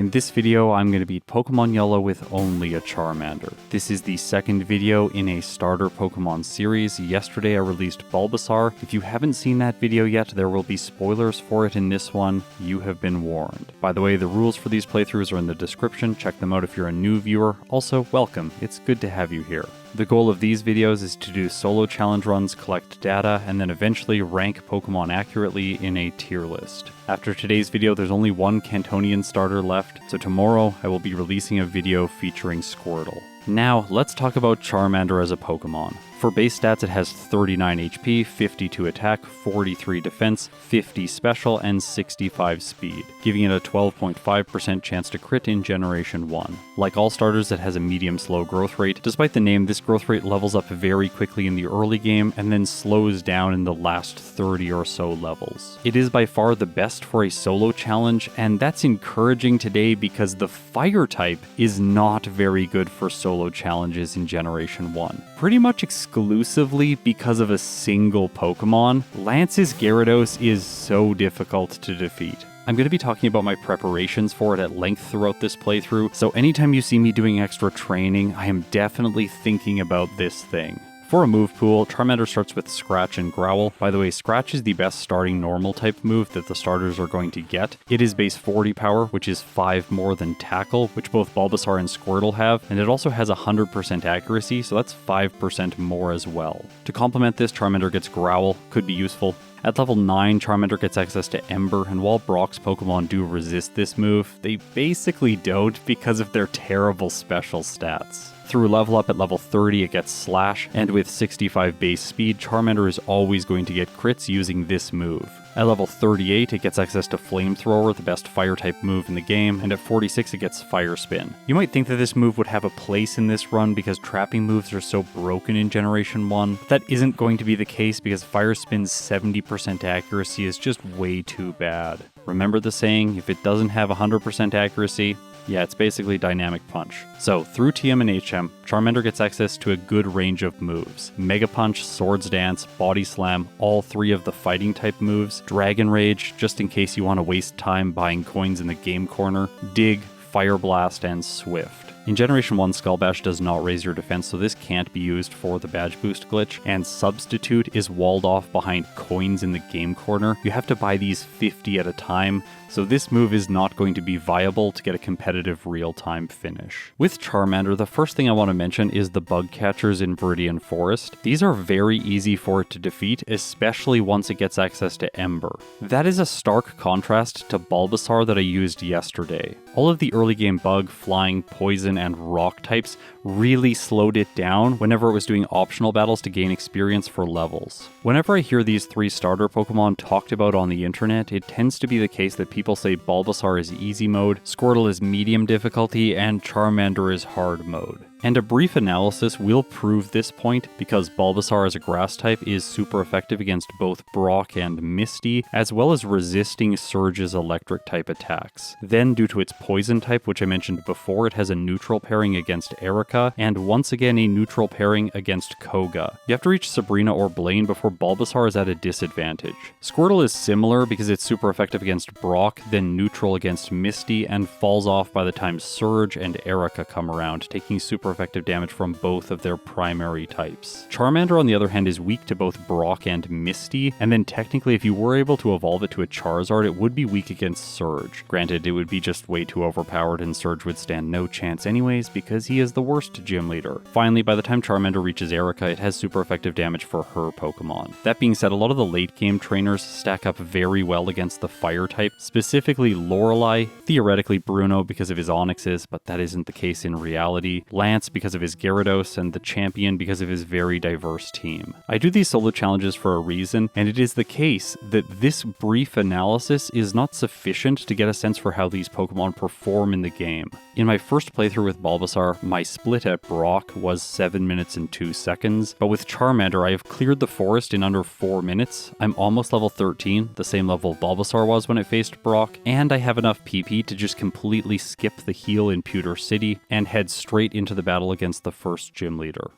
In this video, I'm going to beat Pokemon Yellow with only a Charmander. This is the second video in a starter Pokemon series. Yesterday I released Bulbasaur. If you haven't seen that video yet, there will be spoilers for it in this one. You have been warned. By the way, the rules for these playthroughs are in the description. Check them out if you're a new viewer. Also, welcome. It's good to have you here. The goal of these videos is to do solo challenge runs, collect data, and then eventually rank Pokemon accurately in a tier list. After today's video, there's only one Cantonian starter left, so tomorrow I will be releasing a video featuring Squirtle. Now, let's talk about Charmander as a Pokemon. For base stats, it has 39 HP, 52 attack, 43 defense, 50 special, and 65 speed, giving it a 12.5% chance to crit in Generation 1. Like all starters, it has a medium-slow growth rate. Despite the name, this growth rate levels up very quickly in the early game and then slows down in the last 30 or so levels. It is by far the best for a solo challenge, and that's encouraging today because the Fire type is not very good for solo challenges in Generation 1. Pretty much exclusively because of a single Pokemon, Lance's Gyarados is so difficult to defeat. I'm going to be talking about my preparations for it at length throughout this playthrough, so anytime you see me doing extra training, I am definitely thinking about this thing. For a move pool, Charmander starts with Scratch and Growl. By the way, Scratch is the best starting normal type move that the starters are going to get. It is base 40 power, which is 5 more than Tackle, which both Bulbasaur and Squirtle have, and it also has 100% accuracy, so that's 5% more as well. To complement this, Charmander gets Growl, could be useful. At level 9, Charmander gets access to Ember, and while Brock's Pokemon do resist this move, they basically don't because of their terrible special stats. Through level up at level 30, it gets Slash, and with 65 base speed, Charmander is always going to get crits using this move. At level 38, it gets access to Flamethrower, the best fire-type move in the game, and at 46, it gets Fire Spin. You might think that this move would have a place in this run because trapping moves are so broken in Generation 1, but that isn't going to be the case because Fire Spin's 70% accuracy is just way too bad. Remember the saying, if it doesn't have 100% accuracy, yeah, it's basically Dynamic Punch. So, through TM and HM, Charmander gets access to a good range of moves. Mega Punch, Swords Dance, Body Slam, all 3 of the fighting type moves, Dragon Rage, just in case you want to waste time buying coins in the game corner, Dig, Fire Blast, and Swift. In Generation 1, Skull Bash does not raise your defense, so this can't be used for the badge boost glitch, and Substitute is walled off behind coins in the game corner. You have to buy these 50 at a time, so this move is not going to be viable to get a competitive real-time finish. With Charmander, the first thing I want to mention is the bug catchers in Viridian Forest. These are very easy for it to defeat, especially once it gets access to Ember. That is a stark contrast to Bulbasaur that I used yesterday. All of the early game bug, flying, poison, and rock types really slowed it down whenever it was doing optional battles to gain experience for levels. Whenever I hear these 3 starter Pokemon talked about on the internet, it tends to be the case that people say Bulbasaur is easy mode, Squirtle is medium difficulty, and Charmander is hard mode. And a brief analysis will prove this point because Bulbasaur as a grass type is super effective against both Brock and Misty, as well as resisting Surge's electric type attacks. Then, due to its poison type, which I mentioned before, it has a neutral pairing against Erika, and once again a neutral pairing against Koga. You have to reach Sabrina or Blaine before Bulbasaur is at a disadvantage. Squirtle is similar because it's super effective against Brock, then neutral against Misty, and falls off by the time Surge and Erika come around, taking super effective damage from both of their primary types. Charmander, on the other hand, is weak to both Brock and Misty, and then technically if you were able to evolve it to a Charizard, it would be weak against Surge. Granted, it would be just way too overpowered and Surge would stand no chance anyways because he is the worst gym leader. Finally, by the time Charmander reaches Erika, it has super effective damage for her Pokemon. That being said, a lot of the late game trainers stack up very well against the fire type, specifically Lorelei, theoretically Bruno because of his Onyxes, but that isn't the case in reality, Lance because of his Gyarados, and the Champion because of his very diverse team. I do these solo challenges for a reason, and it is the case that this brief analysis is not sufficient to get a sense for how these Pokemon perform in the game. In my first playthrough with Bulbasaur, my split at Brock was 7 minutes and 2 seconds, but with Charmander I have cleared the forest in under 4 minutes, I'm almost level 13, the same level Bulbasaur was when it faced Brock, and I have enough PP to just completely skip the heal in Pewter City and head straight into the battle against the first gym leader.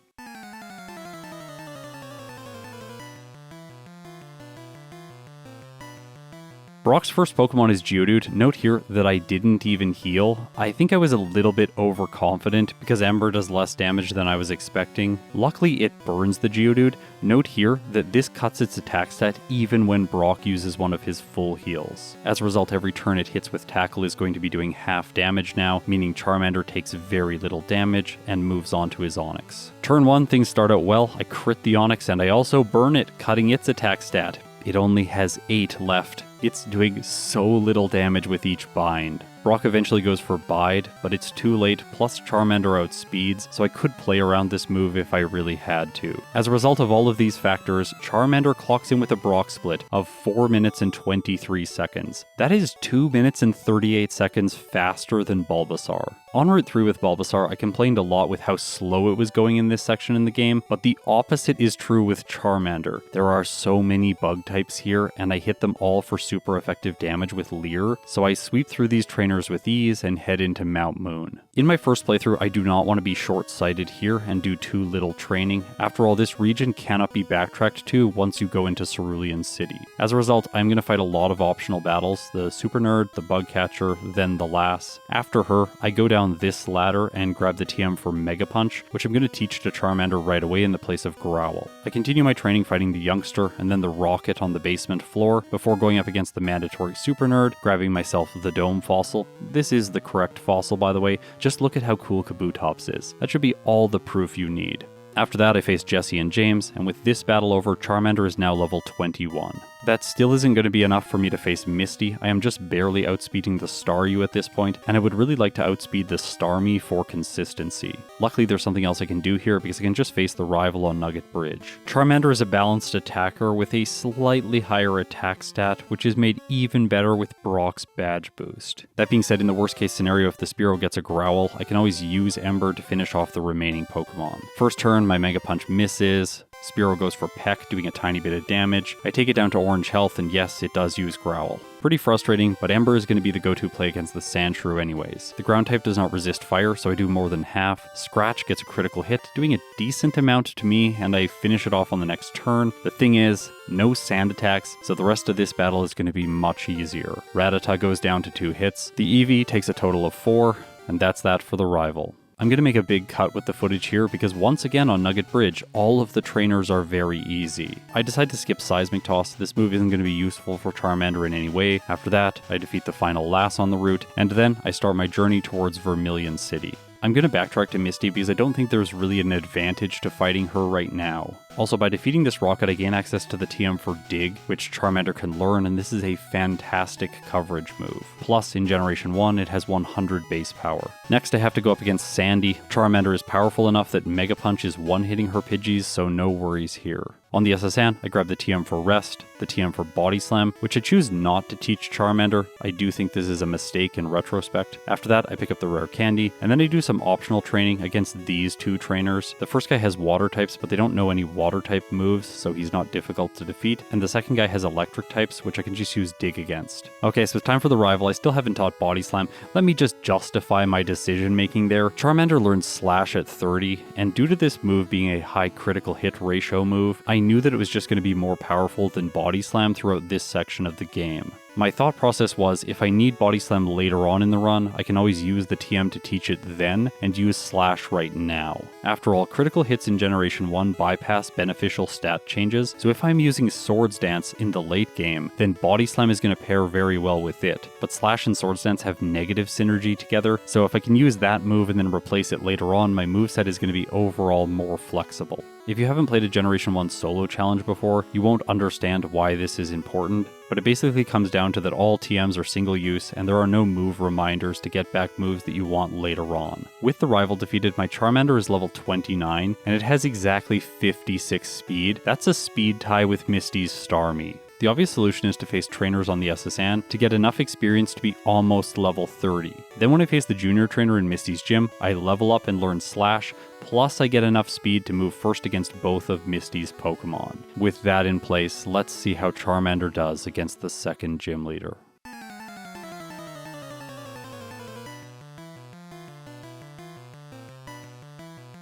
Brock's first Pokemon is Geodude. Note here that I didn't even heal. I think I was a little bit overconfident because Ember does less damage than I was expecting. Luckily, it burns the Geodude. Note here that this cuts its attack stat even when Brock uses one of his full heals. As a result, every turn it hits with Tackle is going to be doing half damage now, meaning Charmander takes very little damage and moves on to his Onix. Turn 1, things start out well. I crit the Onix and I also burn it, cutting its attack stat. It only has 8 left. It's doing so little damage with each bind. Brock eventually goes for Bide, but it's too late, plus Charmander outspeeds, so I could play around this move if I really had to. As a result of all of these factors, Charmander clocks in with a Brock split of 4 minutes and 23 seconds. That is 2 minutes and 38 seconds faster than Bulbasaur. On Route 3 with Bulbasaur, I complained a lot with how slow it was going in this section in the game, but the opposite is true with Charmander. There are so many bug types here, and I hit them all for super effective damage with Leer, so I sweep through these trainers with ease and head into Mount Moon. In my first playthrough, I do not want to be short-sighted here and do too little training. After all, this region cannot be backtracked to once you go into Cerulean City. As a result, I'm going to fight a lot of optional battles, the Super Nerd, the Bug Catcher, then the Lass. After her, I go down this ladder and grab the TM for Mega Punch, which I'm going to teach to Charmander right away in the place of Growl. I continue my training fighting the Youngster and then the Rocket on the basement floor before going up against the mandatory Super Nerd, grabbing myself the Dome Fossil. This is the correct fossil, by the way. Just look at how cool Kabutops is. That should be all the proof you need. After that, I face Jesse and James, and with this battle over, Charmander is now level 21. That still isn't going to be enough for me to face Misty. I am just barely outspeeding the Staryu at this point, and I would really like to outspeed the Starmie for consistency. Luckily, there's something else I can do here because I can just face the rival on Nugget Bridge. Charmander is a balanced attacker with a slightly higher attack stat, which is made even better with Brock's badge boost. That being said, in the worst case scenario, if the Spearow gets a Growl, I can always use Ember to finish off the remaining Pokemon. First turn, my Mega Punch misses. Spearow goes for Peck, doing a tiny bit of damage. I take it down to orange health, and yes, it does use Growl. Pretty frustrating, but Ember is going to be the go-to play against the Sandshrew anyways. The ground type does not resist fire, so I do more than half. Scratch gets a critical hit, doing a decent amount to me, and I finish it off on the next turn. The thing is, no sand attacks, so the rest of this battle is going to be much easier. Rattata goes down to 2 hits. The Eevee takes a total of 4, and that's that for the rival. I'm going to make a big cut with the footage here because once again on Nugget Bridge, all of the trainers are very easy. I decide to skip Seismic Toss. This move isn't going to be useful for Charmander in any way. After that, I defeat the final Lass on the route, and then I start my journey towards Vermilion City. I'm going to backtrack to Misty because I don't think there's really an advantage to fighting her right now. Also, by defeating this Rocket, I gain access to the TM for Dig, which Charmander can learn, and this is a fantastic coverage move. Plus, in Generation 1, it has 100 base power. Next, I have to go up against Sandy. Charmander is powerful enough that Mega Punch is one-hitting her Pidgeys, so no worries here. On the SSN, I grab the TM for Rest, the TM for Body Slam, which I choose not to teach Charmander. I do think this is a mistake in retrospect. After that, I pick up the Rare Candy, and then I do some optional training against these 2 trainers. The first guy has Water types, but they don't know any Water type moves, so he's not difficult to defeat. And the second guy has Electric types, which I can just use Dig against. Okay, so it's time for the rival. I still haven't taught Body Slam. Let me just justify my decision making there. Charmander learns Slash at 30, and due to this move being a high critical hit ratio move, I knew that it was just going to be more powerful than Body Slam throughout this section of the game. My thought process was, if I need Body Slam later on in the run, I can always use the TM to teach it then, and use Slash right now. After all, critical hits in Generation 1 bypass beneficial stat changes, so if I'm using Swords Dance in the late game, then Body Slam is going to pair very well with it. But Slash and Swords Dance have negative synergy together, so if I can use that move and then replace it later on, my moveset is going to be overall more flexible. If you haven't played a Generation 1 solo challenge before, you won't understand why this is important, but it basically comes down to that all TMs are single use and there are no move reminders to get back moves that you want later on. With the rival defeated, my Charmander is level 29 and it has exactly 56 speed. That's a speed tie with Misty's Starmie. The obvious solution is to face trainers on the SSN to get enough experience to be almost level 30. Then when I face the junior trainer in Misty's gym, I level up and learn Slash, plus I get enough speed to move first against both of Misty's Pokemon. With that in place, let's see how Charmander does against the second gym leader.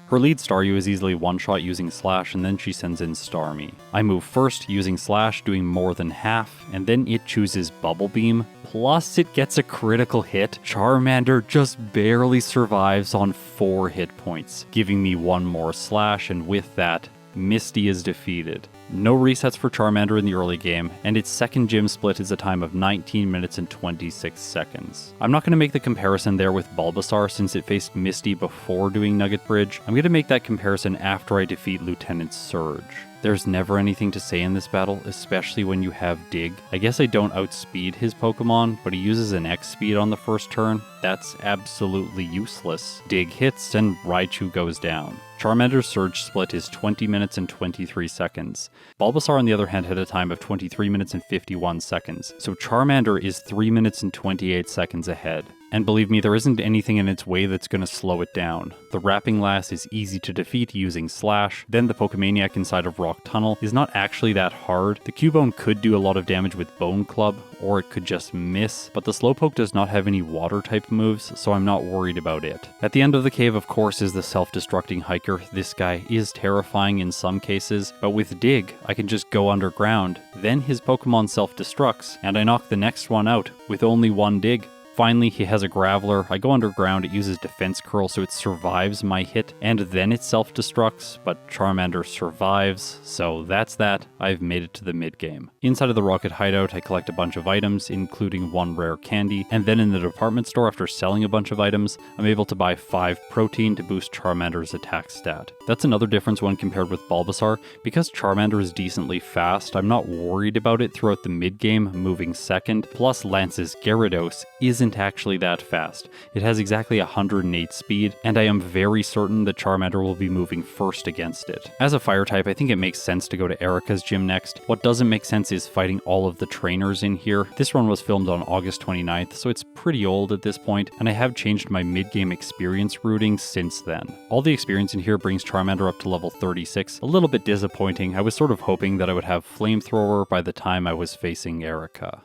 Her lead Staryu is easily one-shot using Slash, and then she sends in Starmie. I move first using Slash, doing more than half, and then it chooses Bubble Beam, plus it gets a critical hit. Charmander just barely survives on 4 hit points, giving me one more Slash, and with that, Misty is defeated. No resets for Charmander in the early game, and its second gym split is a time of 19 minutes and 26 seconds. I'm not going to make the comparison there with Bulbasaur since it faced Misty before doing Nugget Bridge. I'm going to make that comparison after I defeat Lieutenant Surge. There's never anything to say in this battle, especially when you have Dig. I guess I don't outspeed his Pokemon, but he uses an X speed on the first turn. That's absolutely useless. Dig hits and Raichu goes down. Charmander's Surge split is 20 minutes and 23 seconds. Bulbasaur on the other hand had a time of 23 minutes and 51 seconds, so Charmander is 3 minutes and 28 seconds ahead. And believe me, there isn't anything in its way that's going to slow it down. The Wrapping Lass is easy to defeat using Slash, then the Pokemaniac inside of Rock Tunnel is not actually that hard. The Cubone could do a lot of damage with Bone Club, or it could just miss, but the Slowpoke does not have any water-type moves, so I'm not worried about it. At the end of the cave, of course, is the self-destructing hiker. This guy is terrifying in some cases, but with Dig, I can just go underground, then his Pokemon self-destructs, and I knock the next one out with only one Dig. Finally, he has a Graveler. I go underground, it uses Defense Curl so it survives my hit, and then it self-destructs, but Charmander survives, so that's that. I've made it to the mid-game. Inside of the Rocket Hideout, I collect a bunch of items, including 1 rare candy, and then in the department store, after selling a bunch of items, I'm able to buy 5 protein to boost Charmander's attack stat. That's another difference when compared with Bulbasaur. Because Charmander is decently fast, I'm not worried about it throughout the mid-game, moving second, plus Lance's Gyarados isn't actually that fast. It has exactly 108 speed, and I am very certain that Charmander will be moving first against it. As a fire type, I think it makes sense to go to Erika's gym next. What doesn't make sense is fighting all of the trainers in here. This run was filmed on August 29th, so it's pretty old at this point, and I have changed my mid-game experience routing since then. All the experience in here brings Charmander up to level 36. A little bit disappointing. I was sort of hoping that I would have Flamethrower by the time I was facing Erika.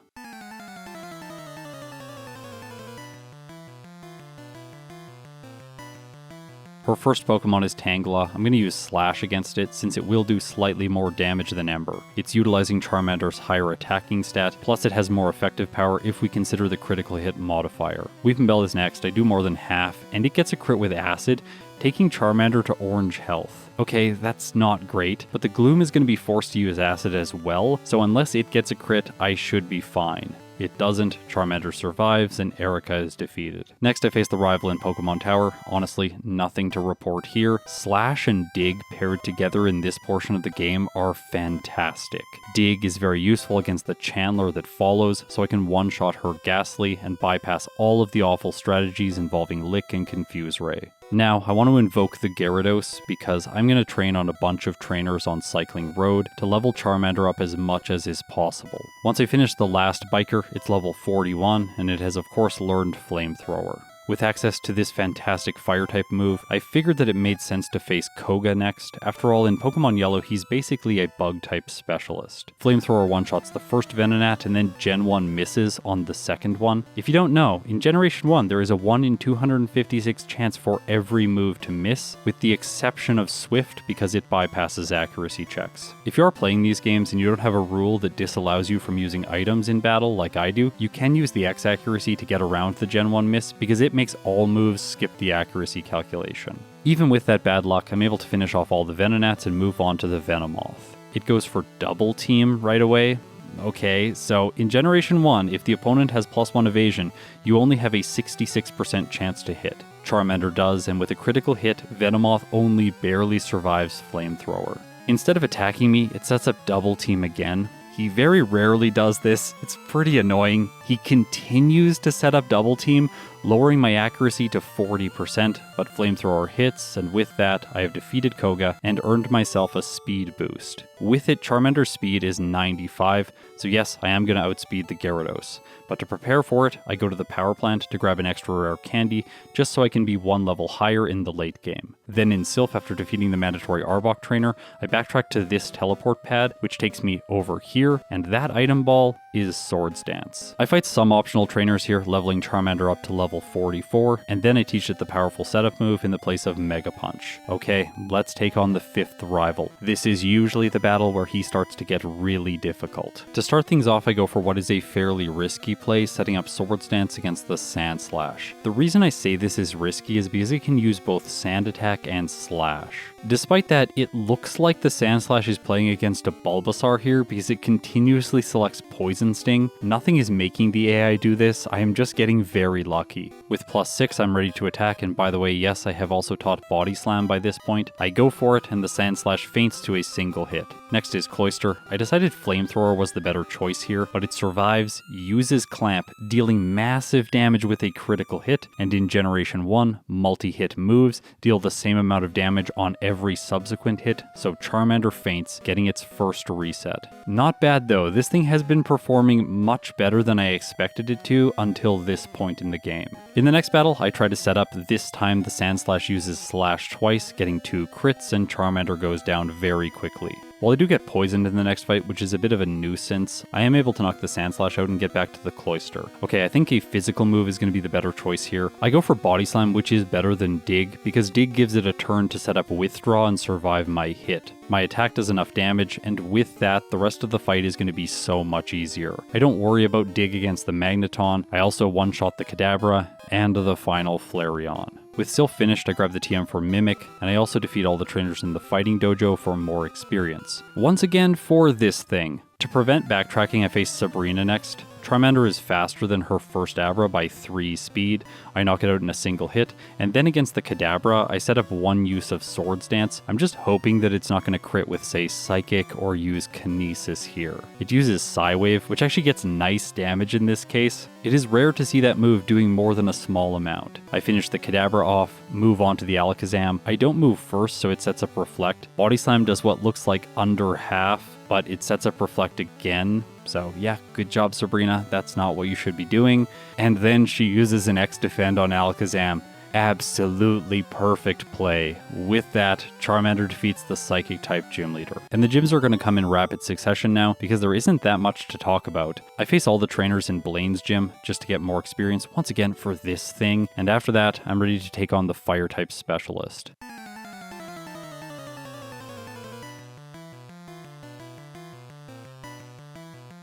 Her first Pokemon is Tangela. I'm going to use Slash against it since it will do slightly more damage than Ember. It's utilizing Charmander's higher attacking stat, plus it has more effective power if we consider the critical hit modifier. Weepinbell is next. I do more than half, and it gets a crit with Acid, taking Charmander to orange health. Okay, that's not great, but the Gloom is going to be forced to use Acid as well, so unless it gets a crit, I should be fine. It doesn't, Charmander survives, and Erika is defeated. Next I face the rival in Pokemon Tower. Honestly, nothing to report here. Slash and Dig paired together in this portion of the game are fantastic. Dig is very useful against the Chandler that follows, so I can one-shot her Ghastly and bypass all of the awful strategies involving Lick and Confuse Ray. Now, I want to invoke the Gyarados because I'm going to train on a bunch of trainers on Cycling Road to level Charmander up as much as is possible. Once I finish the last Biker, it's level 41, and it has of course learned Flamethrower. With access to this fantastic Fire-type move, I figured that it made sense to face Koga next. After all, in Pokemon Yellow, he's basically a Bug-type specialist. Flamethrower one-shots the first Venonat, and then Gen 1 misses on the second one. If you don't know, in Generation 1, there is a 1 in 256 chance for every move to miss, with the exception of Swift because it bypasses accuracy checks. If you are playing these games and you don't have a rule that disallows you from using items in battle like I do, you can use the X accuracy to get around the Gen 1 miss because it makes all moves skip the accuracy calculation. Even with that bad luck, I'm able to finish off all the Venonats and move on to the Venomoth. It goes for double team right away. Okay, so in Generation 1, if the opponent has +1 evasion, you only have a 66% chance to hit. Charmander does, and with a critical hit, Venomoth only barely survives Flamethrower. Instead of attacking me, it sets up double team again. He very rarely does this. It's pretty annoying. He continues to set up double team, lowering my accuracy to 40%, but Flamethrower hits, and with that, I have defeated Koga and earned myself a speed boost. With it, Charmander's speed is 95, so yes, I am going to outspeed the Gyarados. But to prepare for it, I go to the power plant to grab an extra rare candy, just so I can be one level higher in the late game. Then in Silph, after defeating the mandatory Arbok trainer, I backtrack to this teleport pad, which takes me over here, and that item ball is Swords Dance. I fight some optional trainers here, leveling Charmander up to level level 44, and then I teach it the powerful setup move in the place of Mega Punch. Okay, let's take on the 5th rival. This is usually the battle where he starts to get really difficult. To start things off, I go for what is a fairly risky play, setting up Swords Dance against the Sand Slash. The reason I say this is risky is because it can use both Sand Attack and Slash. Despite that, it looks like the Sand Slash is playing against a Bulbasaur here because it continuously selects Poison Sting. Nothing is making the AI do this, I am just getting very lucky. With +6, I'm ready to attack, and by the way, yes, I have also taught Body Slam by this point. I go for it, and the Sand Slash faints to a single hit. Next is Cloyster. I decided Flamethrower was the better choice here, but it survives, uses Clamp, dealing massive damage with a critical hit, and in Generation 1, multi-hit moves deal the same amount of damage on every subsequent hit, so Charmander faints, getting its first reset. Not bad though, this thing has been performing much better than I expected it to until this point in the game. In the next battle, I try to set up. This time the Sand Slash uses Slash twice, getting 2 crits, and Charmander goes down very quickly. While I do get poisoned in the next fight, which is a bit of a nuisance, I am able to knock the Sand Slash out and get back to the Cloyster. Okay, I think a physical move is going to be the better choice here. I go for Body Slam, which is better than Dig, because Dig gives it a turn to set up Withdraw and survive my hit. My attack does enough damage, and with that, the rest of the fight is going to be so much easier. I don't worry about Dig against the Magneton. I also one-shot the Kadabra and the final Flareon. With Silph finished, I grab the TM for Mimic, and I also defeat all the trainers in the fighting dojo for more experience. Once again for this thing. To prevent backtracking, I face Sabrina next. Charmander is faster than her first Abra by 3 speed. I knock it out in a single hit, and then against the Kadabra, I set up 1 use of Swords Dance. I'm just hoping that it's not going to crit with, say, Psychic or use Kinesis here. It uses Psywave, which actually gets nice damage in this case. It is rare to see that move doing more than a small amount. I finish the Kadabra off, move on to the Alakazam. I don't move first, so it sets up Reflect. Body Slam does what looks like under half, but it sets up Reflect again. So yeah, good job Sabrina, that's not what you should be doing. And then she uses an X-Defend on Alakazam. Absolutely perfect play. With that, Charmander defeats the Psychic type gym leader. And the gyms are going to come in rapid succession now because there isn't that much to talk about. I face all the trainers in Blaine's gym just to get more experience once again for this thing. And after that, I'm ready to take on the Fire type specialist.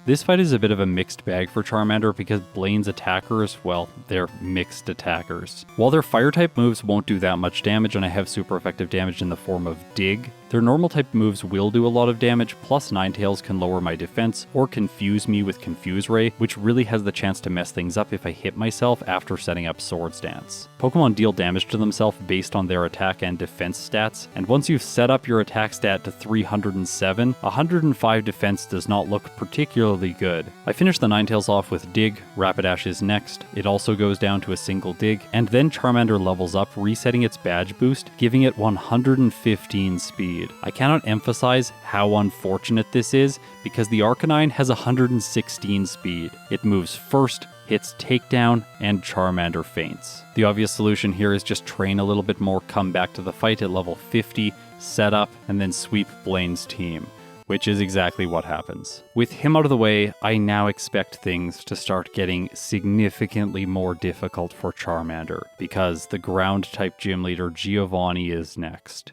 This fight is a bit of a mixed bag for Charmander because Blaine's attackers, well, they're mixed attackers. While their fire type moves won't do that much damage and I have super effective damage in the form of Dig, their normal type moves will do a lot of damage, plus Ninetales can lower my defense or confuse me with Confuse Ray, which really has the chance to mess things up if I hit myself after setting up Swords Dance. Pokemon deal damage to themselves based on their attack and defense stats, and once you've set up your attack stat to 307, 105 defense does not look particularly good. I finish the Ninetales off with Dig, Rapidash is next, it also goes down to a single Dig, and then Charmander levels up, resetting its badge boost, giving it 115 speed. I cannot emphasize how unfortunate this is because the Arcanine has 116 speed. It moves first, hits Takedown, and Charmander faints. The obvious solution here is just train a little bit more, come back to the fight at level 50, set up, and then sweep Blaine's team, which is exactly what happens. With him out of the way, I now expect things to start getting significantly more difficult for Charmander because the ground-type gym leader Giovanni is next.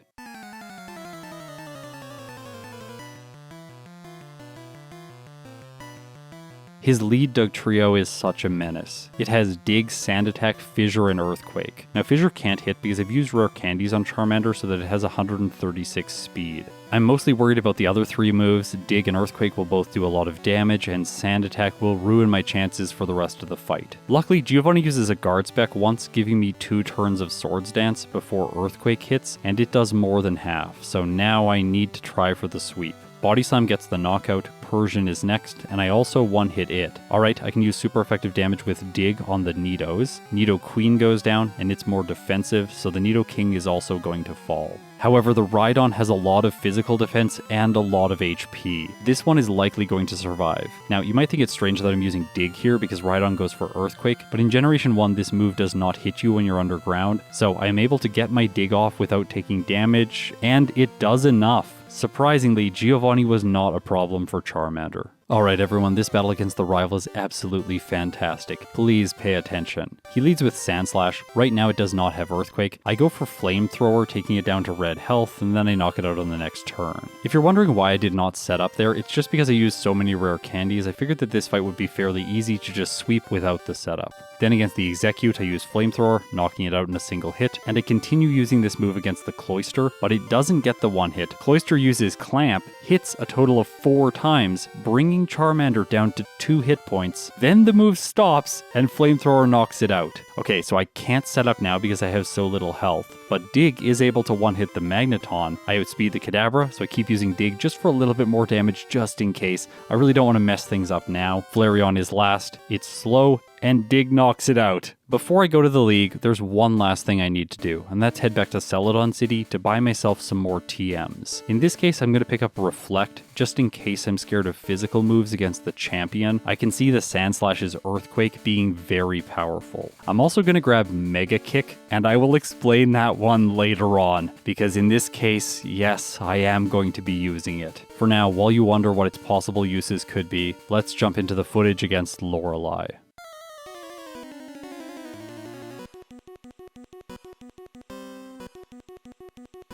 His lead Dugtrio is such a menace. It has Dig, Sand Attack, Fissure, and Earthquake. Now Fissure can't hit because I've used rare candies on Charmander so that it has 136 speed. I'm mostly worried about the other 3 moves. Dig and Earthquake will both do a lot of damage, and Sand Attack will ruin my chances for the rest of the fight. Luckily, Giovanni uses a guard spec once, giving me 2 turns of Swords Dance before Earthquake hits, and it does more than half, so now I need to try for the sweep. Body Slam gets the knockout, Persian is next, and I also one-hit it. Alright, I can use super effective damage with Dig on the Nidos. Nido Queen goes down, and it's more defensive, so the Nido King is also going to fall. However, the Rhydon has a lot of physical defense and a lot of HP. This one is likely going to survive. Now, you might think it's strange that I'm using Dig here because Rhydon goes for Earthquake, but in Generation 1 this move does not hit you when you're underground, so I am able to get my Dig off without taking damage, and it does enough. Surprisingly, Giovanni was not a problem for Charmander. Alright everyone, this battle against the rival is absolutely fantastic. Please pay attention. He leads with Sand Slash. Right now it does not have Earthquake. I go for Flamethrower, taking it down to red health, and then I knock it out on the next turn. If you're wondering why I did not set up there, it's just because I used so many rare candies. I figured that this fight would be fairly easy to just sweep without the setup. Then against the Execute, I use Flamethrower, knocking it out in a single hit, and I continue using this move against the Cloyster, but it doesn't get the one hit. Cloyster uses Clamp, hits a total of 4 times, bringing Charmander down to 2 hit points. Then the move stops, and Flamethrower knocks it out. Okay, so I can't set up now because I have so little health, but Dig is able to one-hit the Magneton. I outspeed the Kadabra, so I keep using Dig just for a little bit more damage just in case. I really don't want to mess things up now. Flareon is last, it's slow, and Dig knocks it out. Before I go to the league, there's one last thing I need to do, and that's head back to Celadon City to buy myself some more TMs. In this case, I'm going to pick up Reflect, just in case I'm scared of physical moves against the champion. I can see the Sand Slash's Earthquake being very powerful. I'm also going to grab Mega Kick, and I will explain that one later on, because in this case, yes, I am going to be using it. For now, while you wonder what its possible uses could be, let's jump into the footage against Lorelei.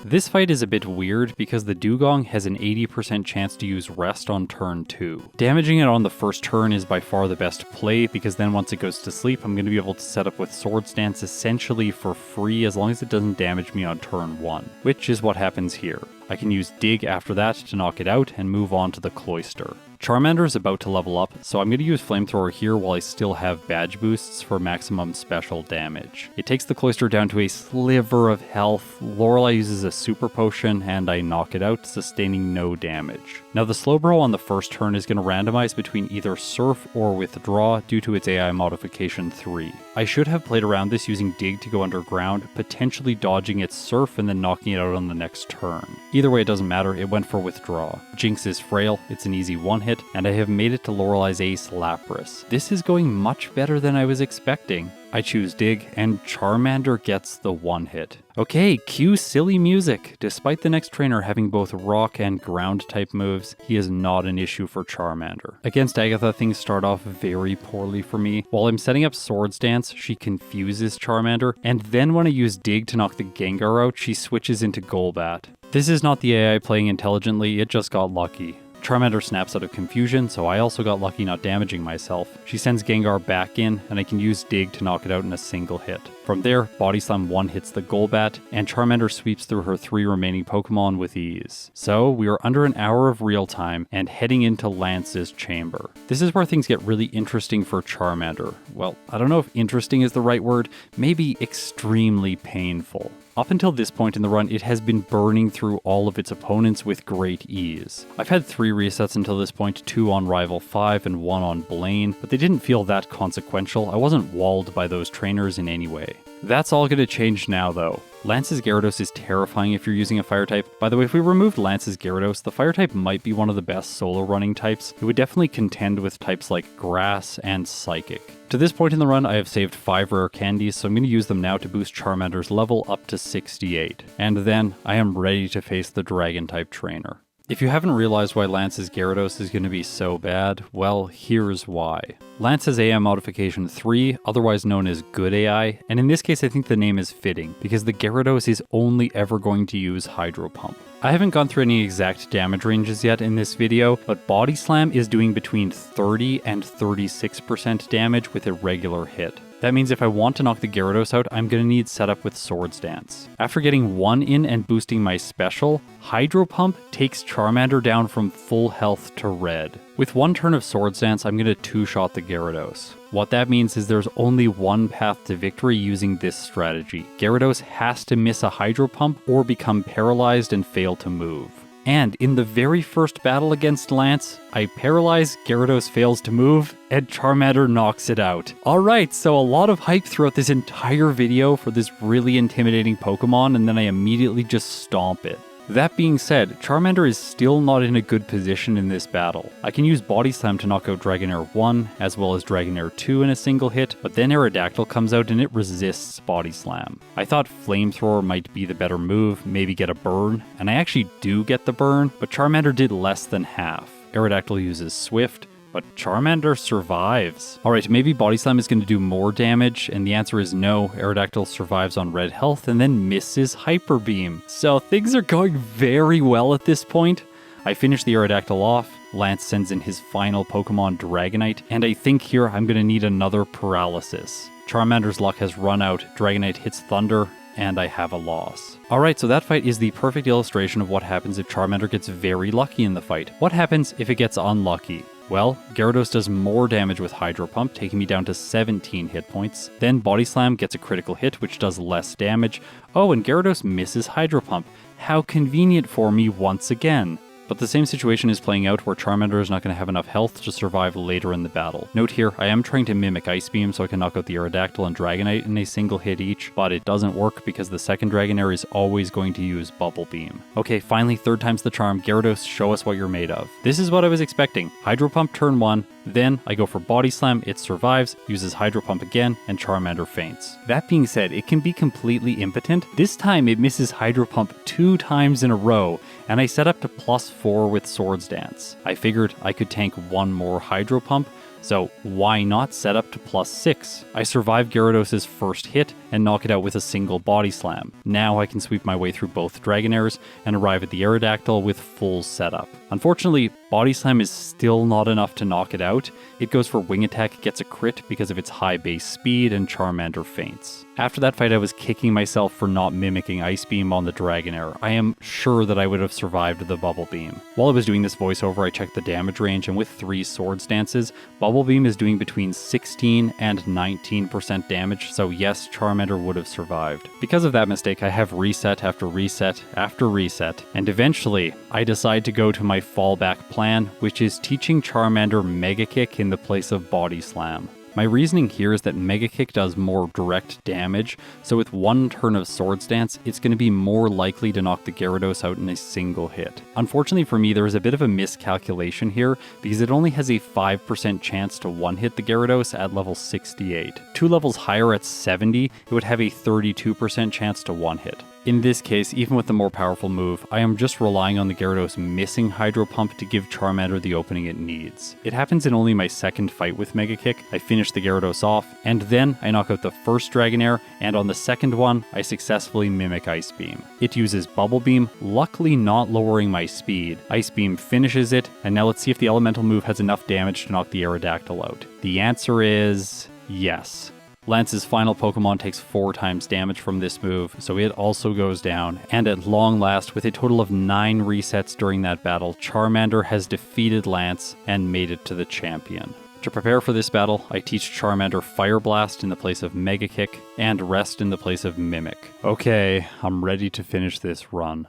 This fight is a bit weird because the Dugong has an 80% chance to use Rest on turn 2. Damaging it on the first turn is by far the best play because then once it goes to sleep, I'm going to be able to set up with Swords Dance essentially for free as long as it doesn't damage me on turn 1, which is what happens here. I can use Dig after that to knock it out and move on to the Cloyster. Charmander is about to level up, so I'm going to use Flamethrower here while I still have badge boosts for maximum special damage. It takes the Cloyster down to a sliver of health. Lorelei uses a Super Potion, and I knock it out, sustaining no damage. Now the Slowbro on the first turn is going to randomize between either Surf or Withdraw due to its AI modification 3. I should have played around this using Dig to go underground, potentially dodging its Surf and then knocking it out on the next turn. Either way, it doesn't matter, it went for Withdraw. Jinx is frail, it's an easy one-hit, and I have made it to Lorelei's Ace Lapras. This is going much better than I was expecting. I choose Dig, and Charmander gets the one-hit. Okay, cue silly music. Despite the next trainer having both rock and ground type moves, he is not an issue for Charmander. Against Agatha, things start off very poorly for me. While I'm setting up Swords Dance, she confuses Charmander, and then when I use Dig to knock the Gengar out, she switches into Golbat. This is not the AI playing intelligently, it just got lucky. Charmander snaps out of confusion, so I also got lucky not damaging myself. She sends Gengar back in, and I can use Dig to knock it out in a single hit. From there, Body Slam 1 hits the Golbat, and Charmander sweeps through her 3 remaining Pokemon with ease. So, we are under an hour of real time, and heading into Lance's chamber. This is where things get really interesting for Charmander. Well, I don't know if interesting is the right word, maybe extremely painful. Up until this point in the run, it has been burning through all of its opponents with great ease. I've had 3 resets until this point, 2 on Rival 5 and 1 on Blaine, but they didn't feel that consequential. I wasn't walled by those trainers in any way. That's all going to change now though. Lance's Gyarados is terrifying if you're using a fire type. By the way, if we removed Lance's Gyarados, the fire type might be one of the best solo running types. It would definitely contend with types like Grass and Psychic. To this point in the run, I have saved 5 rare candies, so I'm going to use them now to boost Charmander's level up to 68. And then, I am ready to face the Dragon-type trainer. If you haven't realized why Lance's Gyarados is going to be so bad, well, here's why. Lance has AI modification 3, otherwise known as Good AI, and in this case I think the name is fitting, because the Gyarados is only ever going to use Hydro Pump. I haven't gone through any exact damage ranges yet in this video, but Body Slam is doing between 30 and 36% damage with a regular hit. That means if I want to knock the Gyarados out, I'm going to need setup with Swords Dance. After getting 1 in and boosting my special, Hydro Pump takes Charmander down from full health to red. With 1 turn of Swords Dance, I'm going to 2-shot the Gyarados. What that means is there's only one path to victory using this strategy. Gyarados has to miss a Hydro Pump or become paralyzed and fail to move. And in the very first battle against Lance, I paralyze, Gyarados fails to move, and Charmander knocks it out. Alright, so a lot of hype throughout this entire video for this really intimidating Pokemon, and then I immediately just stomp it. That being said, Charmander is still not in a good position in this battle. I can use Body Slam to knock out Dragonair 1, as well as Dragonair 2 in a single hit, but then Aerodactyl comes out and it resists Body Slam. I thought Flamethrower might be the better move, maybe get a burn, and I actually do get the burn, but Charmander did less than half. Aerodactyl uses Swift, but Charmander survives. Alright, maybe Body Slam is going to do more damage, and the answer is no. Aerodactyl survives on red health and then misses Hyper Beam. So things are going very well at this point. I finish the Aerodactyl off, Lance sends in his final Pokemon Dragonite, and I think here I'm going to need another Paralysis. Charmander's luck has run out, Dragonite hits Thunder, and I have a loss. Alright, so that fight is the perfect illustration of what happens if Charmander gets very lucky in the fight. What happens if it gets unlucky? Well, Gyarados does more damage with Hydro Pump, taking me down to 17 hit points. Then Body Slam gets a critical hit, which does less damage. Oh, and Gyarados misses Hydro Pump. How convenient for me once again. But the same situation is playing out where Charmander is not going to have enough health to survive later in the battle. Note here, I am trying to mimic Ice Beam so I can knock out the Aerodactyl and Dragonite in a single hit each, but it doesn't work because the second Dragonair is always going to use Bubble Beam. Okay, finally, third time's the charm. Gyarados, show us what you're made of. This is what I was expecting. Hydro Pump turn 1, then I go for Body Slam, it survives, uses Hydro Pump again, and Charmander faints. That being said, it can be completely impotent. This time it misses Hydro Pump 2 times in a row, and I set up to +4 with Swords Dance. I figured I could tank one more Hydro Pump, so why not set up to +6? I survive Gyarados' first hit and knock it out with a single Body Slam. Now I can sweep my way through both Dragonairs and arrive at the Aerodactyl with full setup. Unfortunately, Body Slam is still not enough to knock it out. It goes for Wing Attack, gets a crit because of its high base speed, and Charmander faints. After that fight, I was kicking myself for not mimicking Ice Beam on the Dragonair. I am sure that I would have survived the Bubble Beam. While I was doing this voiceover, I checked the damage range, and with 3 Swords Dances, Bubble Beam is doing between 16 and 19% damage, so yes, Charmander would have survived. Because of that mistake, I have reset after reset after reset, and eventually, I decide to go to my fallback plan, which is teaching Charmander Mega Kick in the place of Body Slam. My reasoning here is that Mega Kick does more direct damage, so with one turn of Swords Dance, it's going to be more likely to knock the Gyarados out in a single hit. Unfortunately for me, there is a bit of a miscalculation here, because it only has a 5% chance to one-hit the Gyarados at level 68. 2 levels higher at 70, it would have a 32% chance to one-hit. In this case, even with the more powerful move, I am just relying on the Gyarados missing Hydro Pump to give Charmander the opening it needs. It happens in only my second fight with Mega Kick. I finish the Gyarados off, and then I knock out the first Dragonair, and on the second one, I successfully mimic Ice Beam. It uses Bubble Beam, luckily not lowering my speed. Ice Beam finishes it, and now let's see if the elemental move has enough damage to knock the Aerodactyl out. The answer is yes. Lance's final Pokemon takes 4 times damage from this move, so it also goes down, and at long last, with a total of 9 resets during that battle, Charmander has defeated Lance and made it to the champion. To prepare for this battle, I teach Charmander Fire Blast in the place of Mega Kick, and Rest in the place of Mimic. Okay, I'm ready to finish this run.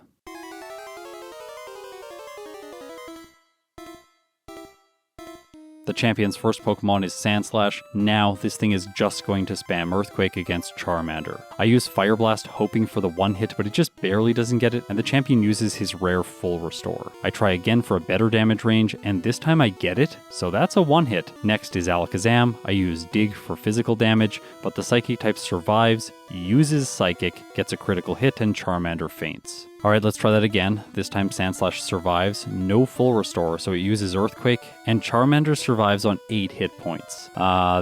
The champion's first Pokemon is Sandslash. Now, this thing is just going to spam Earthquake against Charmander. I use Fire Blast hoping for the one hit, but it just barely doesn't get it, and the champion uses his rare Full Restore. I try again for a better damage range, and this time I get it, so that's a one hit. Next is Alakazam. I use Dig for physical damage, but the Psychic type survives, uses Psychic, gets a critical hit, and Charmander faints. Alright, let's try that again. This time Sandslash survives, no Full Restore, so it uses Earthquake, and Charmander survives on 8 hit points.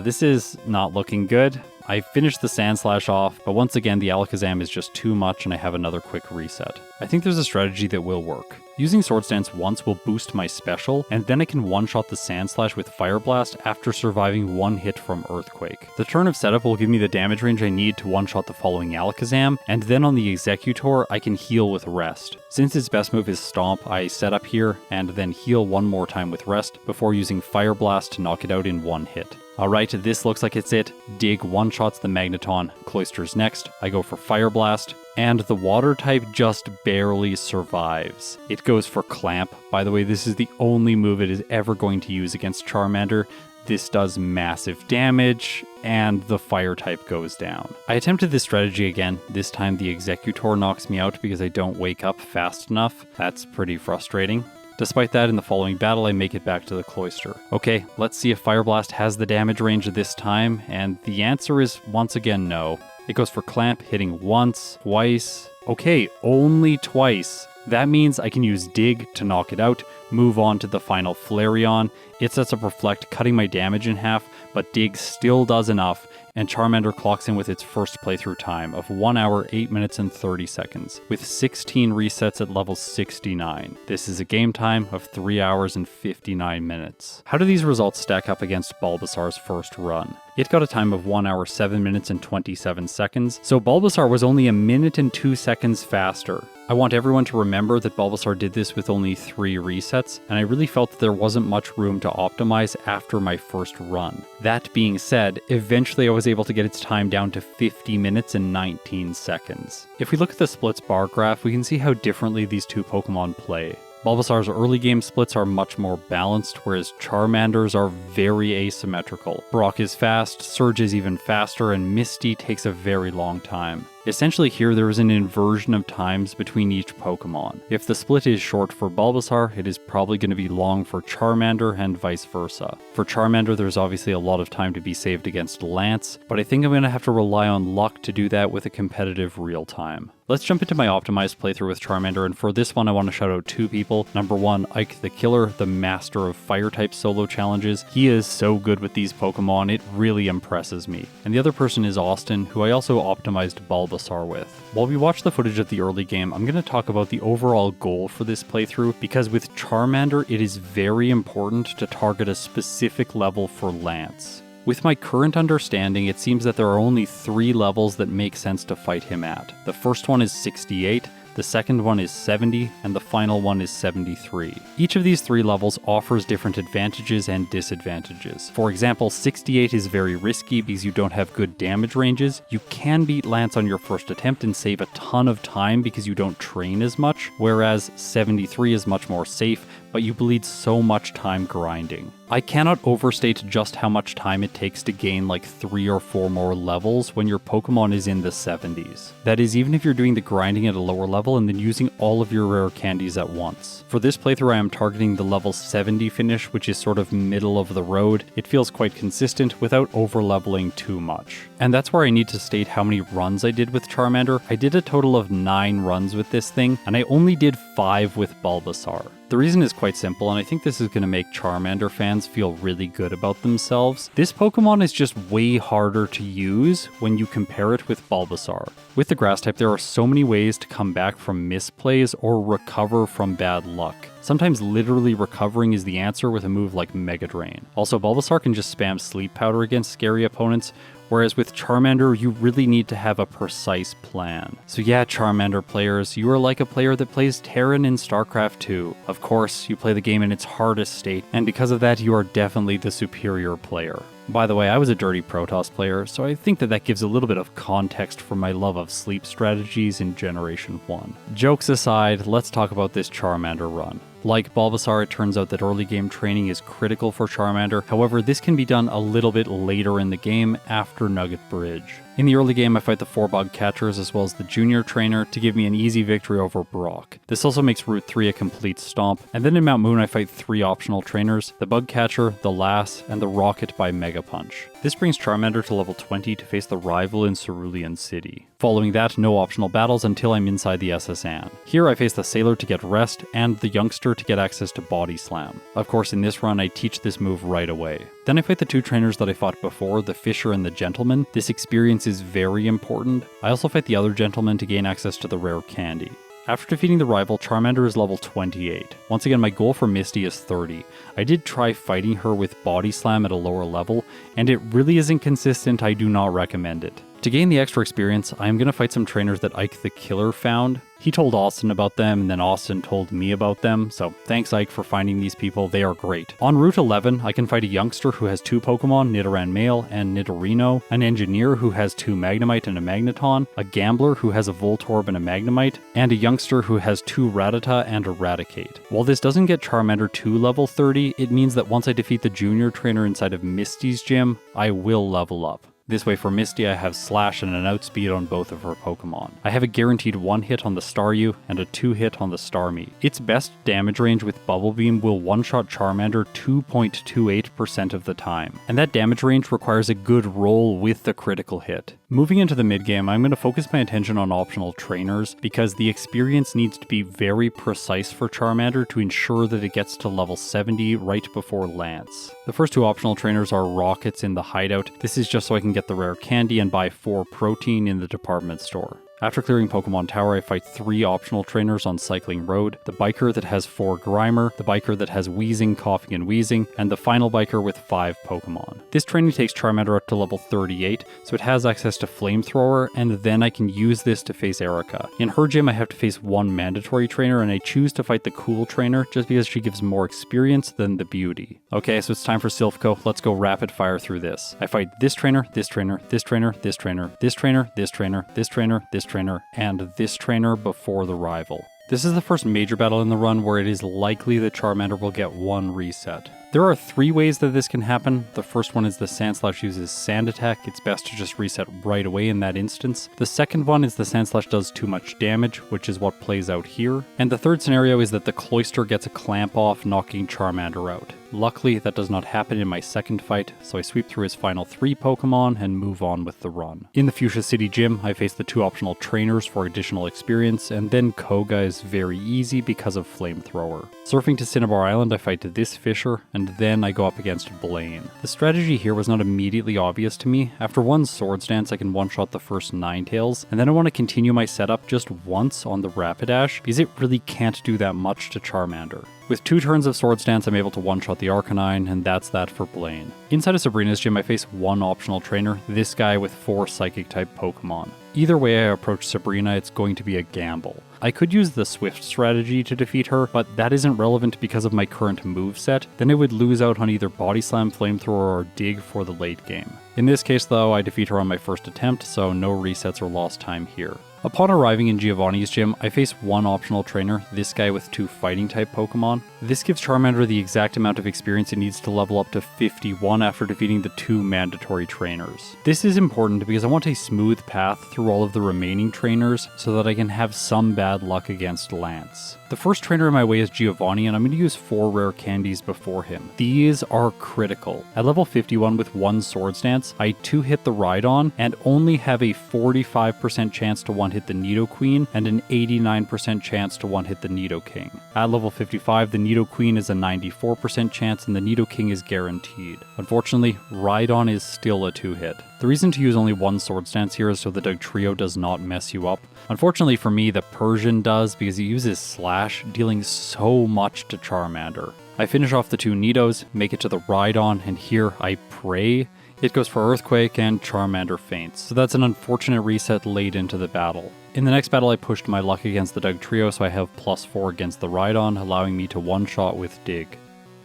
This is not looking good. I finished the Sandslash off, but once again the Alakazam is just too much and I have another quick reset. I think there's a strategy that will work. Using Swords Dance once will boost my special, and then I can one-shot the Sandslash with Fire Blast after surviving one hit from Earthquake. The turn of setup will give me the damage range I need to one-shot the following Alakazam, and then on the Executor I can heal with Rest. Since its best move is Stomp, I set up here, and then heal one more time with Rest before using Fire Blast to knock it out in one hit. Alright, this looks like it's it. Dig one-shots the Magneton, Cloyster's next, I go for Fire Blast, and the Water type just barely survives. It goes for Clamp. By the way, this is the only move it is ever going to use against Charmander. This does massive damage, and the Fire type goes down. I attempted this strategy again. This time the Executor knocks me out because I don't wake up fast enough. That's pretty frustrating. Despite that, in the following battle, I make it back to the Cloyster. Okay, let's see if Fire Blast has the damage range this time, and the answer is once again no. It goes for Clamp, hitting once, twice. Okay, only twice. That means I can use Dig to knock it out, move on to the final Flareon. It sets up Reflect, cutting my damage in half, but Dig still does enough, and Charmander clocks in with its first playthrough time of 1 hour, 8 minutes, and 30 seconds, with 16 resets at level 69. This is a game time of 3 hours and 59 minutes. How do these results stack up against Bulbasaur's first run? It got a time of 1 hour, 7 minutes, and 27 seconds, so Bulbasaur was only 1 minute and 2 seconds faster. I want everyone to remember that Bulbasaur did this with only 3 resets, and I really felt that there wasn't much room to optimize after my first run. That being said, eventually I was able to get its time down to 50 minutes and 19 seconds. If we look at the splits bar graph, we can see how differently these two Pokemon play. Bulbasaur's early game splits are much more balanced, whereas Charmander's are very asymmetrical. Brock is fast, Surge is even faster, and Misty takes a very long time. Essentially here there is an inversion of times between each Pokemon. If the split is short for Bulbasaur, it is probably going to be long for Charmander and vice versa. For Charmander there's obviously a lot of time to be saved against Lance, but I think I'm going to have to rely on luck to do that with a competitive real time. Let's jump into my optimized playthrough with Charmander, and for this one I want to shout out 2 people. Number 1, Ike the Killer, the master of Fire-type solo challenges. He is so good with these Pokemon, it really impresses me. And the other person is Austin, who I also optimized Bulbasaur with. While we watch the footage of the early game, I'm going to talk about the overall goal for this playthrough, because with Charmander it is very important to target a specific level for Lance. With my current understanding, it seems that there are only 3 levels that make sense to fight him at. The first one is 68, the second one is 70, and the final one is 73. Each of these 3 levels offers different advantages and disadvantages. For example, 68 is very risky because you don't have good damage ranges. You can beat Lance on your first attempt and save a ton of time because you don't train as much, whereas 73 is much more safe, but you bleed so much time grinding. I cannot overstate just how much time it takes to gain like 3 or 4 more levels when your Pokemon is in the 70s. That is, even if you're doing the grinding at a lower level and then using all of your rare candies at once. For this playthrough I am targeting the level 70 finish, which is sort of middle of the road. It feels quite consistent without over leveling too much. And that's where I need to state how many runs I did with Charmander. I did a total of 9 runs with this thing, and I only did 5 with Bulbasaur. The reason is quite simple, and I think this is going to make Charmander fans feel really good about themselves. This Pokemon is just way harder to use when you compare it with Bulbasaur. With the Grass type, there are so many ways to come back from misplays or recover from bad luck. Sometimes literally recovering is the answer with a move like Mega Drain. Also, Bulbasaur can just spam Sleep Powder against scary opponents, whereas with Charmander, you really need to have a precise plan. So yeah, Charmander players, you are like a player that plays Terran in StarCraft 2. Of course, you play the game in its hardest state, and because of that, you are definitely the superior player. By the way, I was a dirty Protoss player, so I think that gives a little bit of context for my love of sleep strategies in Generation 1. Jokes aside, let's talk about this Charmander run. Like Bulbasaur, it turns out that early game training is critical for Charmander. However, this can be done a little bit later in the game after Nugget Bridge. In the early game, I fight the 4 bug catchers as well as the junior trainer to give me an easy victory over Brock. This also makes Route 3 a complete stomp, and then in Mount Moon I fight 3 optional trainers, the bug catcher, the Lass, and the Rocket by Mega Punch. This brings Charmander to level 20 to face the rival in Cerulean City. Following that, no optional battles until I'm inside the SS Anne. Here I face the Sailor to get rest, and the Youngster to get access to Body Slam. Of course, in this run I teach this move right away. Then I fight the 2 trainers that I fought before, the Fisher and the Gentleman. This experience is very important. I also fight the other Gentleman to gain access to the rare candy. After defeating the rival, Charmander is level 28. Once again, my goal for Misty is 30. I did try fighting her with Body Slam at a lower level, and it really isn't consistent. I do not recommend it. To gain the extra experience, I am going to fight some trainers that Ike the Killer found. He told Austin about them, and then Austin told me about them, so thanks Ike for finding these people, they are great. On Route 11, I can fight a Youngster who has 2 Pokemon, Nidoran Male and Nidorino, an Engineer who has 2 Magnemite and a Magneton, a Gambler who has a Voltorb and a Magnemite, and a Youngster who has 2 Rattata and Eradicate. While this doesn't get Charmander to level 30, it means that once I defeat the junior trainer inside of Misty's gym, I will level up. This way for Misty, I have Slash and an outspeed on both of her Pokemon. I have a guaranteed 1 hit on the Staryu and a 2 hit on the Starmie. Its best damage range with Bubble Beam will one-shot Charmander 2.28% of the time, and that damage range requires a good roll with the critical hit. Moving into the mid-game, I'm going to focus my attention on optional trainers because the experience needs to be very precise for Charmander to ensure that it gets to level 70 right before Lance. The first 2 optional trainers are Rockets in the Hideout. This is just so I can get the rare candy and buy 4 protein in the department store. After clearing Pokemon Tower, I fight 3 optional trainers on Cycling Road, the biker that has 4 Grimer, the biker that has Wheezing, Coughing, and Wheezing, and the final biker with 5 Pokemon. This training takes Charmander up to level 38, so it has access to Flamethrower, and then I can use this to face Erika. In her gym, I have to face 1 mandatory trainer, and I choose to fight the Cool trainer just because she gives more experience than the Beauty. Okay, so it's time for Silph Co. Let's go rapid fire through this. I fight this trainer, this trainer, this trainer, this trainer, this trainer, this trainer, this trainer, this trainer, and this trainer before the rival. This is the first major battle in the run where it is likely that Charmander will get 1 reset. There are 3 ways that this can happen. The first one is the Sandslash uses Sand Attack. It's best to just reset right away in that instance. The second one is the Sandslash does too much damage, which is what plays out here. And the third scenario is that the Cloyster gets a clamp off, knocking Charmander out. Luckily, that does not happen in my second fight, so I sweep through his final 3 Pokemon and move on with the run. In the Fuchsia City Gym, I face the 2 optional trainers for additional experience, and then Koga is very easy because of Flamethrower. Surfing to Cinnabar Island, I fight this Fisher, and then I go up against Blaine. The strategy here was not immediately obvious to me. After 1 Swords Dance, I can one-shot the first Ninetales, and then I want to continue my setup just once on the Rapidash, because it really can't do that much to Charmander. With 2 turns of Swords Dance, I'm able to one-shot the Arcanine, and that's that for Blaine. Inside of Sabrina's gym, I face 1 optional trainer, this guy with 4 Psychic-type Pokemon. Either way I approach Sabrina, it's going to be a gamble. I could use the Swift strategy to defeat her, but that isn't relevant because of my current moveset. Then I would lose out on either Body Slam, Flamethrower, or Dig for the late game. In this case though, I defeat her on my first attempt, so no resets or lost time here. Upon arriving in Giovanni's gym, I face 1 optional trainer, this guy with 2 Fighting-type Pokemon. This gives Charmander the exact amount of experience it needs to level up to 51 after defeating the 2 mandatory trainers. This is important because I want a smooth path through all of the remaining trainers so that I can have some bad luck against Lance. The first trainer in my way is Giovanni, and I'm going to use 4 rare candies before him. These are critical. At level 51 with 1 Swords Dance, I 2-hit the Rhydon and only have a 45% chance to 1-hit the Nidoqueen and an 89% chance to 1-hit the Nidoking. At level 55, the Nidoqueen is a 94% chance and the Nidoking is guaranteed. Unfortunately, Rhydon is still a 2-hit. The reason to use only 1 Swords Dance here is so the Dugtrio does not mess you up. Unfortunately for me, the Persian does because he uses Slash, dealing so much to Charmander. I finish off the 2 Nidos, make it to the Rhydon, and here I pray it goes for Earthquake and Charmander faints. So that's an unfortunate reset late into the battle. In the next battle, I pushed my luck against the Dugtrio, so I have +4 against the Rhydon, allowing me to one-shot with Dig.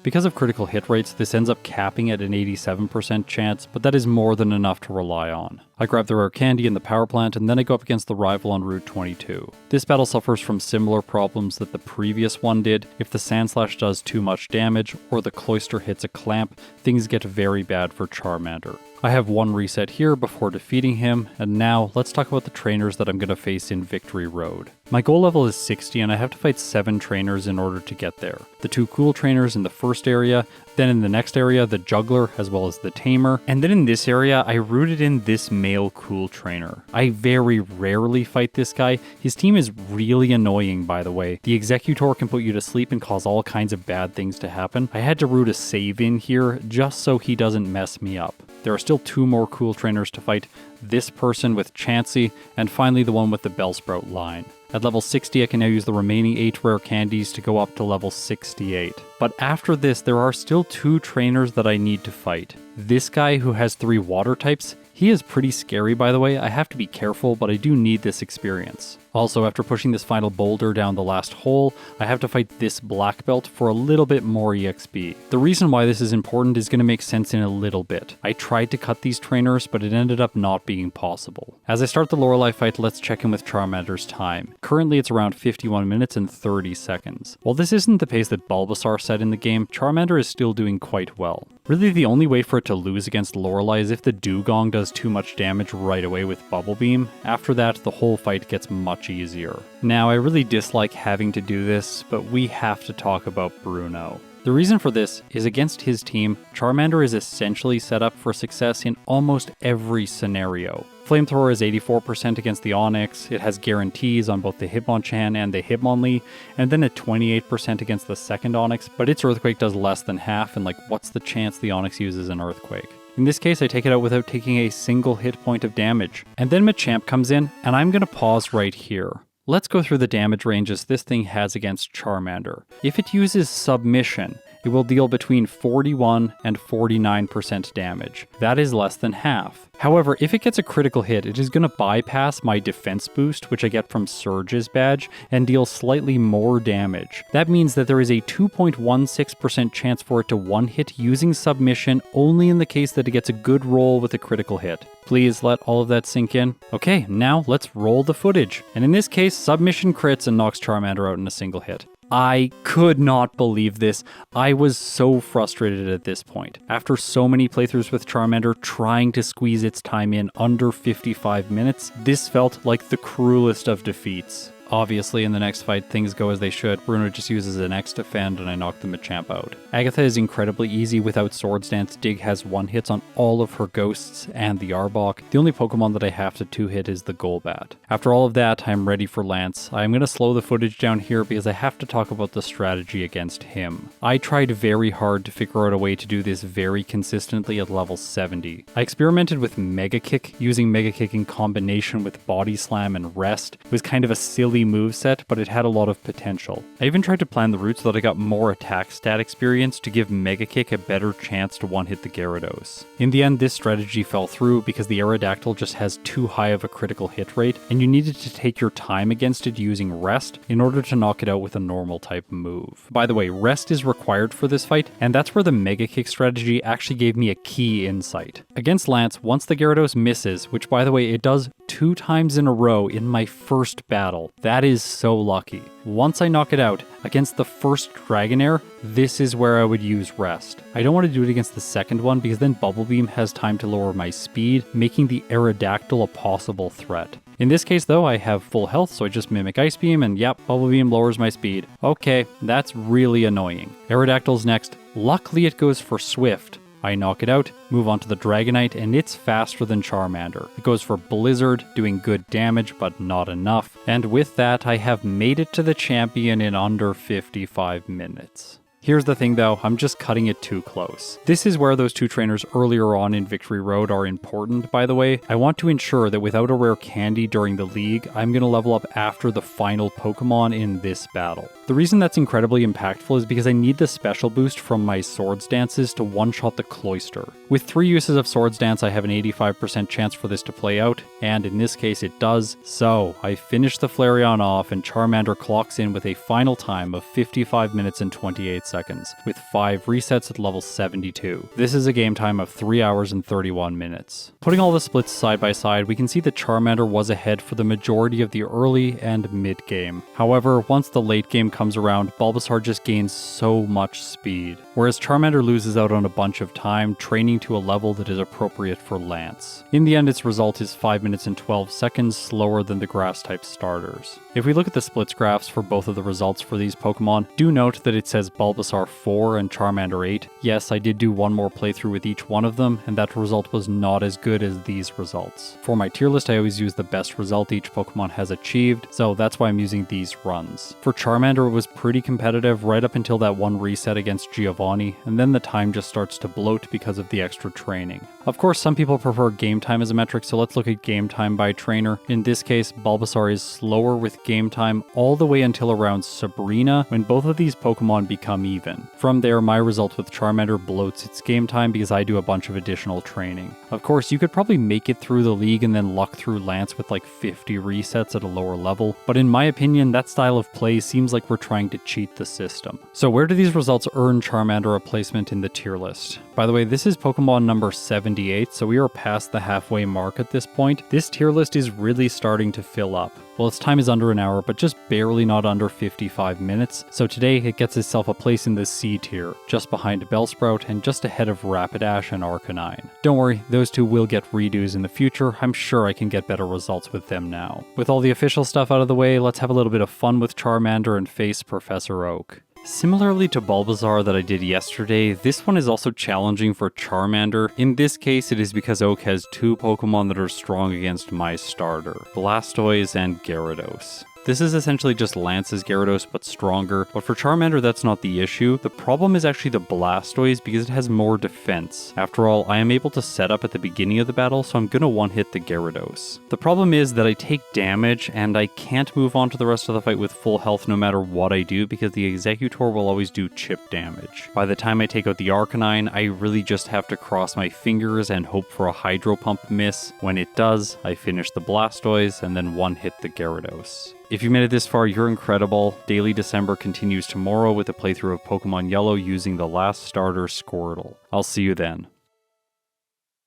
Because of critical hit rates, this ends up capping at an 87% chance, but that is more than enough to rely on. I grab the rare candy and the power plant, and then I go up against the rival on Route 22. This battle suffers from similar problems that the previous one did. If the Sandslash does too much damage, or the Cloyster hits a clamp, things get very bad for Charmander. I have 1 reset here before defeating him, and now let's talk about the trainers that I'm going to face in Victory Road. My goal level is 60 and I have to fight 7 trainers in order to get there. The 2 cool trainers in the first area, then in the next area the juggler as well as the tamer, and then in this area I rooted in this male cool trainer. I very rarely fight this guy. His team is really annoying, by the way. The Executor can put you to sleep and cause all kinds of bad things to happen. I had to root a save in here just so he doesn't mess me up. There are still 2 more cool trainers to fight, this person with Chansey, and finally the one with the Bellsprout line. At level 60, I can now use the remaining 8 rare candies to go up to level 68. But after this, there are still 2 trainers that I need to fight. This guy who has 3 water types, he is pretty scary, by the way. I have to be careful, but I do need this experience. Also, after pushing this final boulder down the last hole, I have to fight this black belt for a little bit more EXP. The reason why this is important is going to make sense in a little bit. I tried to cut these trainers, but it ended up not being possible. As I start the Lorelei fight, let's check in with Charmander's time. Currently, it's around 51 minutes and 30 seconds. While this isn't the pace that Bulbasaur set in the game, Charmander is still doing quite well. Really, the only way for it to lose against Lorelei is if the Dugong does too much damage right away with Bubble Beam. After that, the whole fight gets much easier. Now, I really dislike having to do this, but we have to talk about Bruno. The reason for this is against his team, Charmander is essentially set up for success in almost every scenario. Flamethrower is 84% against the Onix, it has guarantees on both the Hitmonchan and the Hitmonlee, and then at 28% against the second Onix, but its Earthquake does less than half, and what's the chance the Onix uses an Earthquake? In this case, I take it out without taking a single hit point of damage. And then Machamp comes in, and I'm going to pause right here. Let's go through the damage ranges this thing has against Charmander. If it uses Submission, it will deal between 41 and 49% damage. That is less than half. However, if it gets a critical hit, it is going to bypass my defense boost, which I get from Surge's badge, and deal slightly more damage. That means that there is a 2.16% chance for it to one-hit using Submission only in the case that it gets a good roll with a critical hit. Please let all of that sink in. Okay, now let's roll the footage. And in this case, Submission crits and knocks Charmander out in a single hit. I could not believe this. I was so frustrated at this point. After so many playthroughs with Charmander trying to squeeze its time in under 55 minutes, this felt like the cruelest of defeats. Obviously, in the next fight, things go as they should. Bruno just uses an X defend and I knock the Machamp out. Agatha is incredibly easy without Swords Dance. Dig has one-hits on all of her ghosts and the Arbok. The only Pokemon that I have to two-hit is the Golbat. After all of that, I'm ready for Lance. I'm going to slow the footage down here because I have to talk about the strategy against him. I tried very hard to figure out a way to do this very consistently at level 70. I experimented with Mega Kick, using Mega Kick in combination with Body Slam and Rest. It was kind of a silly moveset, but it had a lot of potential. I even tried to plan the route so that I got more attack stat experience to give Mega Kick a better chance to one-hit the Gyarados. In the end, this strategy fell through because the Aerodactyl just has too high of a critical hit rate, and you needed to take your time against it using Rest in order to knock it out with a normal type move. By the way, Rest is required for this fight, and that's where the Mega Kick strategy actually gave me a key insight. Against Lance, once the Gyarados misses, which by the way it does 2 times in a row in my first battle, that is so lucky. Once I knock it out, against the first Dragonair, this is where I would use Rest. I don't want to do it against the second one because then Bubble Beam has time to lower my speed, making the Aerodactyl a possible threat. In this case though, I have full health, so I just mimic Ice Beam and yep, Bubble Beam lowers my speed. Okay, that's really annoying. Aerodactyl's next. Luckily it goes for Swift. I knock it out, move on to the Dragonite, and it's faster than Charmander. It goes for Blizzard, doing good damage, but not enough. And with that, I have made it to the champion in under 55 minutes. Here's the thing though, I'm just cutting it too close. This is where those 2 trainers earlier on in Victory Road are important, by the way. I want to ensure that without a rare candy during the league, I'm going to level up after the final Pokemon in this battle. The reason that's incredibly impactful is because I need the special boost from my Swords Dances to one-shot the Cloyster. With 3 uses of Swords Dance, I have an 85% chance for this to play out, and in this case it does. So, I finish the Flareon off and Charmander clocks in with a final time of 55 minutes and 28 seconds, with 5 resets at level 72. This is a game time of 3 hours and 31 minutes. Putting all the splits side by side, we can see that Charmander was ahead for the majority of the early and mid game. However, once the late game comes around, Bulbasaur just gains so much speed, whereas Charmander loses out on a bunch of time training to a level that is appropriate for Lance. In the end, its result is 5 minutes and 12 seconds slower than the grass-type starters. If we look at the splits graphs for both of the results for these Pokemon, do note that it says Bulbasaur 4 and Charmander 8. Yes, I did do one more playthrough with each one of them, and that result was not as good as these results. For my tier list, I always use the best result each Pokemon has achieved, so that's why I'm using these runs. For Charmander, it was pretty competitive right up until that one reset against Giovanni, and then the time just starts to bloat because of the extra training. Of course, some people prefer game time as a metric, so let's look at game time by trainer. In this case, Bulbasaur is slower with game time all the way until around Sabrina, when both of these Pokemon become even. From there, my result with Charmander bloats its game time because I do a bunch of additional training. Of course, you could probably make it through the league and then luck through Lance with like 50 resets at a lower level, but in my opinion, that style of play seems like we're trying to cheat the system. So where do these results earn Charmander a placement in the tier list? By the way, this is Pokemon number 78, so we are past the halfway mark at this point. This tier list is really starting to fill up. Well, its time is under an hour, but just barely not under 55 minutes, so today it gets itself a place in the C tier, just behind Bellsprout and just ahead of Rapidash and Arcanine. Don't worry, those two will get redos in the future. I'm sure I can get better results with them now. With all the official stuff out of the way, let's have a little bit of fun with Charmander and face Professor Oak. Similarly to Bulbasaur that I did yesterday, this one is also challenging for Charmander. In this case, it is because Oak has two Pokemon that are strong against my starter, Blastoise and Gyarados. This is essentially just Lance's Gyarados, but stronger. But for Charmander, that's not the issue. The problem is actually the Blastoise because it has more defense. After all, I am able to set up at the beginning of the battle, so I'm gonna one-hit the Gyarados. The problem is that I take damage, and I can't move on to the rest of the fight with full health no matter what I do, because the Exeggutor will always do chip damage. By the time I take out the Arcanine, I really just have to cross my fingers and hope for a Hydro Pump miss. When it does, I finish the Blastoise, and then one-hit the Gyarados. If you made it this far, you're incredible. Daily December continues tomorrow with a playthrough of Pokemon Yellow using the last starter, Squirtle. I'll see you then.